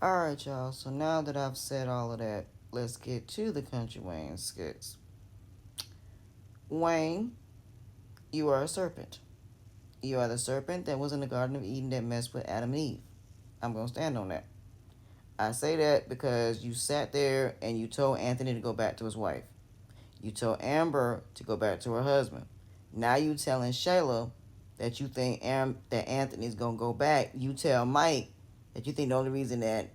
Alright, y'all. So now that I've said all of that, let's get to the Country Wayne skits. Wayne, you are a serpent. You are the serpent that was in the Garden of Eden that messed with Adam and Eve. I'm going to stand on that. I say that because you sat there and you told Anthony to go back to his wife. You told Amber to go back to her husband. Now you telling Shayla that you think that Anthony's going to go back. You tell Mike that you think the only reason that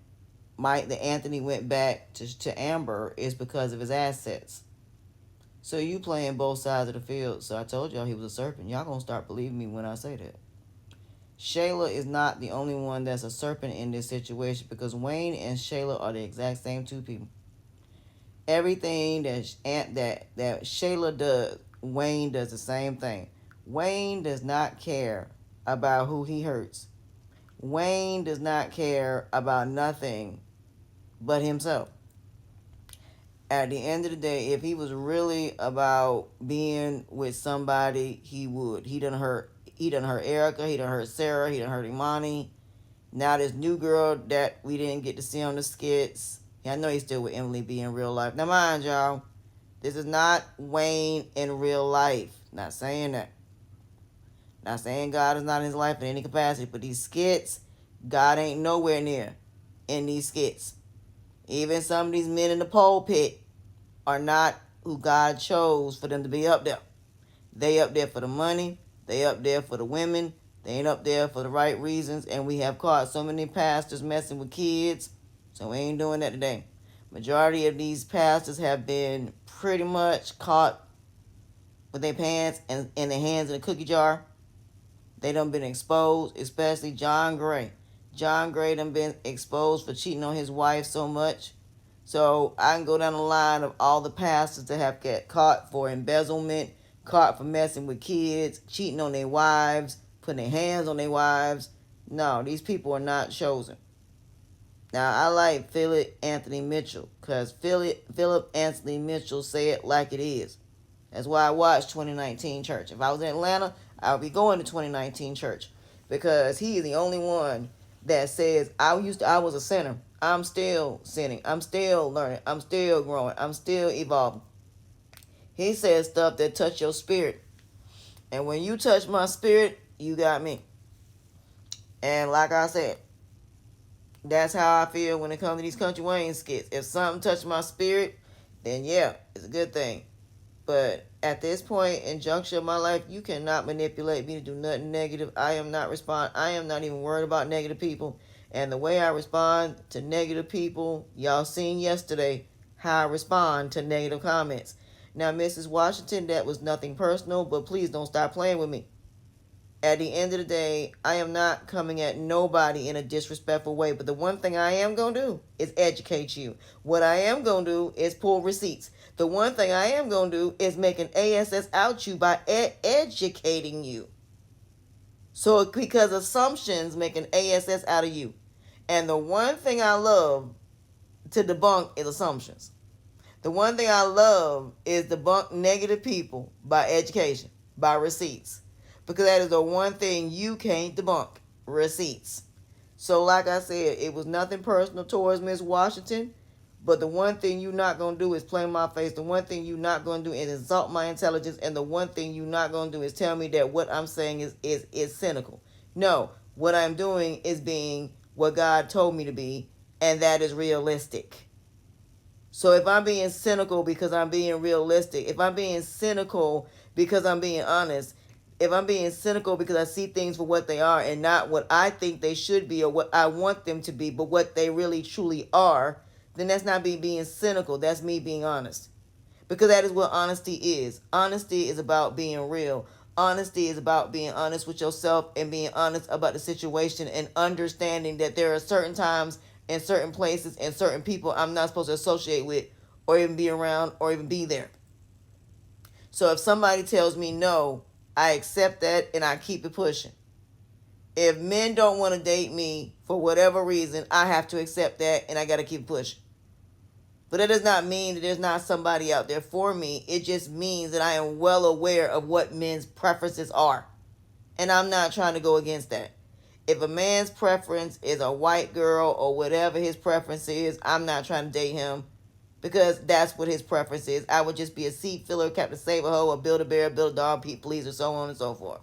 Anthony went back to Amber is because of his assets. So you playing both sides of the field. So I told y'all he was a serpent. Y'all gonna start believing me when I say that. Shayla is not the only one that's a serpent in this situation because Wayne and Shayla are the exact same two people. Everything that Shayla does, Wayne does the same thing. Wayne does not care about who he hurts. Wayne does not care about nothing but himself. At the end of the day, if he was really about being with somebody, he would. He done hurt Erica, he done hurt Sarah, he done hurt Imani. Now this new girl that we didn't get to see on the skits. Yeah, I know he's still with Emily B in real life. Now mind y'all, this is not Wayne in real life. Not saying that. Not saying God is not in his life in any capacity, but these skits, God ain't nowhere near in these skits. Even some of these men in the pulpit are not who God chose for them to be up there. They up there for the money. They up there for the women. They ain't up there for the right reasons. And we have caught so many pastors messing with kids. So we ain't doing that today. Majority of these pastors have been pretty much caught with their pants and their hands in a cookie jar. They done been exposed, especially John Gray. John Gray done been exposed for cheating on his wife so much. So I can go down the line of all the pastors that have get caught for embezzlement, caught for messing with kids, cheating on their wives, putting their hands on their wives. No, these people are not chosen. Now, I like Philip Anthony Mitchell because Philip Anthony Mitchell say it like it is. That's why I watched 2019 Church. If I was in Atlanta, I would be going to 2019 Church because he is the only one that says I was a sinner. I'm still sinning. I'm still learning. I'm still growing. I'm still evolving. He says stuff that touch your spirit. And when you touch my spirit, you got me. And like I said, that's how I feel when it comes to these Country Wayne skits. If something touched my spirit, then yeah, it's a good thing. But at this point in juncture of my life, you cannot manipulate me to do nothing negative. I am not even worried about negative people. And the way I respond to negative people, y'all seen yesterday how I respond to negative comments. Now, Mrs. Washington, that was nothing personal, but please don't stop playing with me. At the end of the day, I am not coming at nobody in a disrespectful way. But the one thing I am going to do is educate you. What I am going to do is pull receipts. The one thing I am going to do is make an ASS out you by educating you. So because assumptions make an ASS out of you. And the one thing I love to debunk is assumptions. The one thing I love is debunk negative people by education, by receipts. Because that is the one thing you can't debunk. Receipts. So like I said, it was nothing personal towards Miss Washington. But the one thing you're not going to do is play my face. The one thing you're not going to do is insult my intelligence. And the one thing you're not going to do is tell me that what I'm saying is cynical. No, what I'm doing is being what God told me to be. And that is realistic. So if I'm being cynical because I'm being realistic, if I'm being cynical because I'm being honest, if I'm being cynical because I see things for what they are and not what I think they should be or what I want them to be, but what they really truly are, then that's not me being cynical. That's me being honest. Because that is what honesty is. Honesty is about being real. Honesty is about being honest with yourself and being honest about the situation and understanding that there are certain times and certain places and certain people I'm not supposed to associate with or even be around or even be there. So if somebody tells me no, I accept that and I keep it pushing. If men don't want to date me for whatever reason, I have to accept that and I got to keep pushing. But that does not mean that there's not somebody out there for me. It just means that I am well aware of what men's preferences are. And I'm not trying to go against that. If a man's preference is a white girl or whatever his preference is, I'm not trying to date him because that's what his preference is. I would just be a seat filler, Captain Save-A-Ho, or build a bear, build a dog, please, or so on and so forth.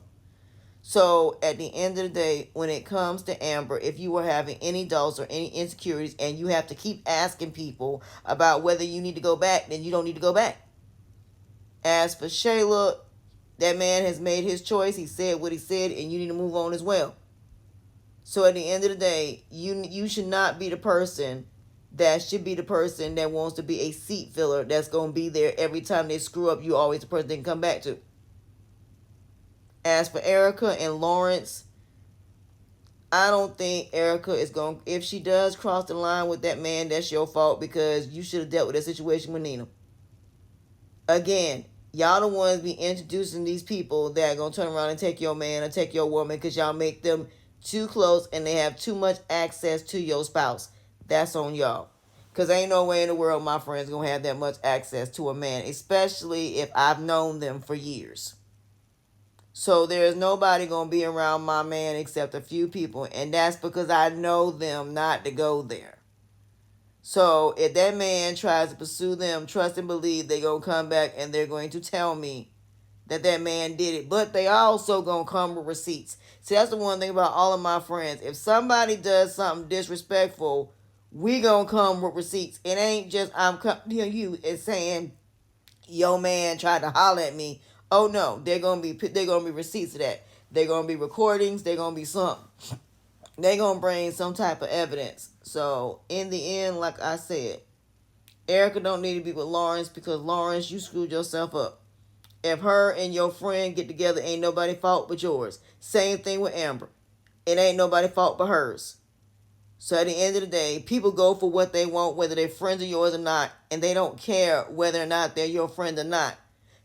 So at the end of the day, when it comes to Amber, if you are having any doubts or any insecurities and you have to keep asking people about whether you need to go back, then you don't need to go back. As for Shayla, that man has made his choice. He said what he said, and you need to move on as well. So at the end of the day, you should not be the person that should be the person that wants to be a seat filler that's going to be there every time they screw up. You always the person they can come back to. As for Erica and Lawrence, I don't think Erica is going, if she does cross the line with that man, that's your fault because you should have dealt with that situation with Nina. Again, y'all the ones be introducing these people that are going to turn around and take your man or take your woman because y'all make them too close and they have too much access to your spouse. That's on y'all. Because ain't no way in the world my friend's going to have that much access to a man, especially if I've known them for years. So there's nobody going to be around my man except a few people, and that's because I know them not to go there. So if that man tries to pursue them, trust and believe they're going to come back and they're going to tell me that that man did it. But they also going to come with receipts. See, that's the one thing about all of my friends. If somebody does something disrespectful, we going to come with receipts. It ain't just I'm coming to you. It's saying, yo man tried to holler at me. Oh no, they're gonna be receipts of that. They're gonna be recordings. They're gonna be something. They're gonna bring some type of evidence. So in the end, like I said, Erica don't need to be with Lawrence because Lawrence, you screwed yourself up. If her and your friend get together, ain't nobody fault but yours. Same thing with Amber. It ain't nobody fault but hers. So at the end of the day, people go for what they want, whether they're friends of yours or not, and they don't care whether or not they're your friend or not.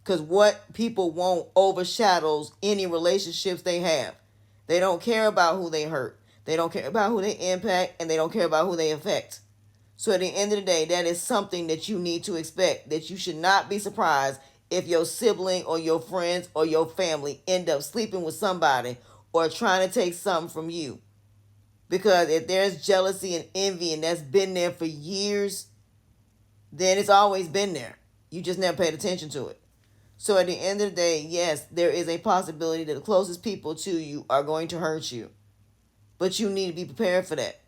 Because what people want overshadows any relationships they have. They don't care about who they hurt. They don't care about who they impact, and they don't care about who they affect. So at the end of the day, that is something that you need to expect, that you should not be surprised if your sibling or your friends or your family end up sleeping with somebody or trying to take something from you. Because if there's jealousy and envy and that's been there for years, then it's always been there. You just never paid attention to it. So at the end of the day, yes, there is a possibility that the closest people to you are going to hurt you. But you need to be prepared for that.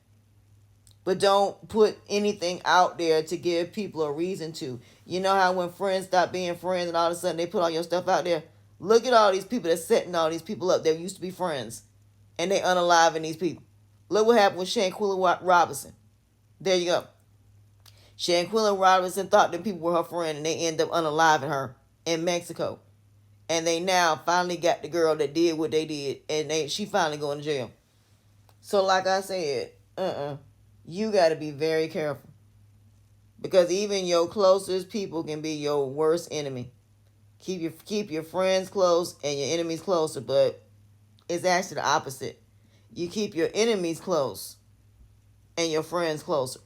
But don't put anything out there to give people a reason to. You know how when friends stop being friends and all of a sudden they put all your stuff out there? Look at all these people that's setting all these people up that used to be friends. And they unaliving these people. Look what happened with Shanquilla Robinson. There you go. Shanquilla Robinson thought that people were her friend and they end up unaliving her in Mexico. And they now finally got the girl that did what they did. And she finally going to jail. So like I said, you got to be very careful. Because even your closest people can be your worst enemy. Keep your friends close and your enemies closer. But it's actually the opposite. You keep your enemies close and your friends closer.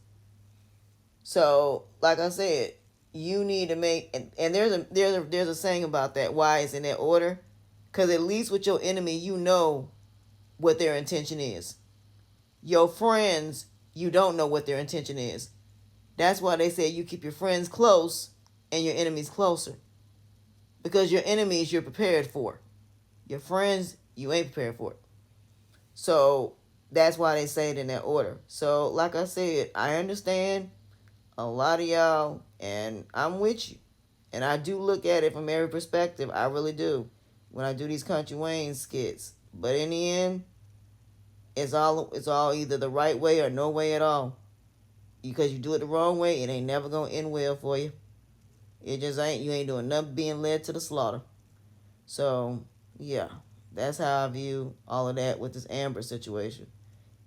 So, like I said, you need to make, and there's a saying about that, why it's in that order. Because at least with your enemy, you know what their intention is. Your friends, you don't know what their intention is. That's why they say you keep your friends close and your enemies closer. Because your enemies you're prepared for. Your friends, you ain't prepared for it. So that's why they say it in that order. So like I said, I understand a lot of y'all and I'm with you. And I do look at it from every perspective. I really do. When I do these Country Wayne skits. But in the end, it's all either the right way or no way at all. Because you do it the wrong way, it ain't never going to end well for you. It just ain't. You ain't doing nothing being led to the slaughter. So, yeah. That's how I view all of that with this Amber situation.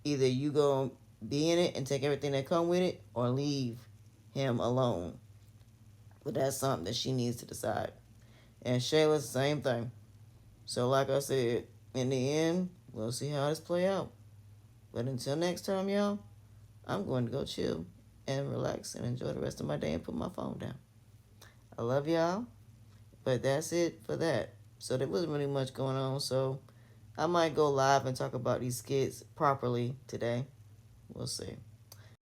Either you go be in it and take everything that come with it, or leave him alone. But that's something that she needs to decide. And Shayla's the same thing. So like I said, in the end, we'll see how this play out. But until next time, y'all, I'm going to go chill and relax and enjoy the rest of my day and put my phone down. I love y'all. But that's it for that. So there wasn't really much going on. So I might go live and talk about these skits properly today. We'll see.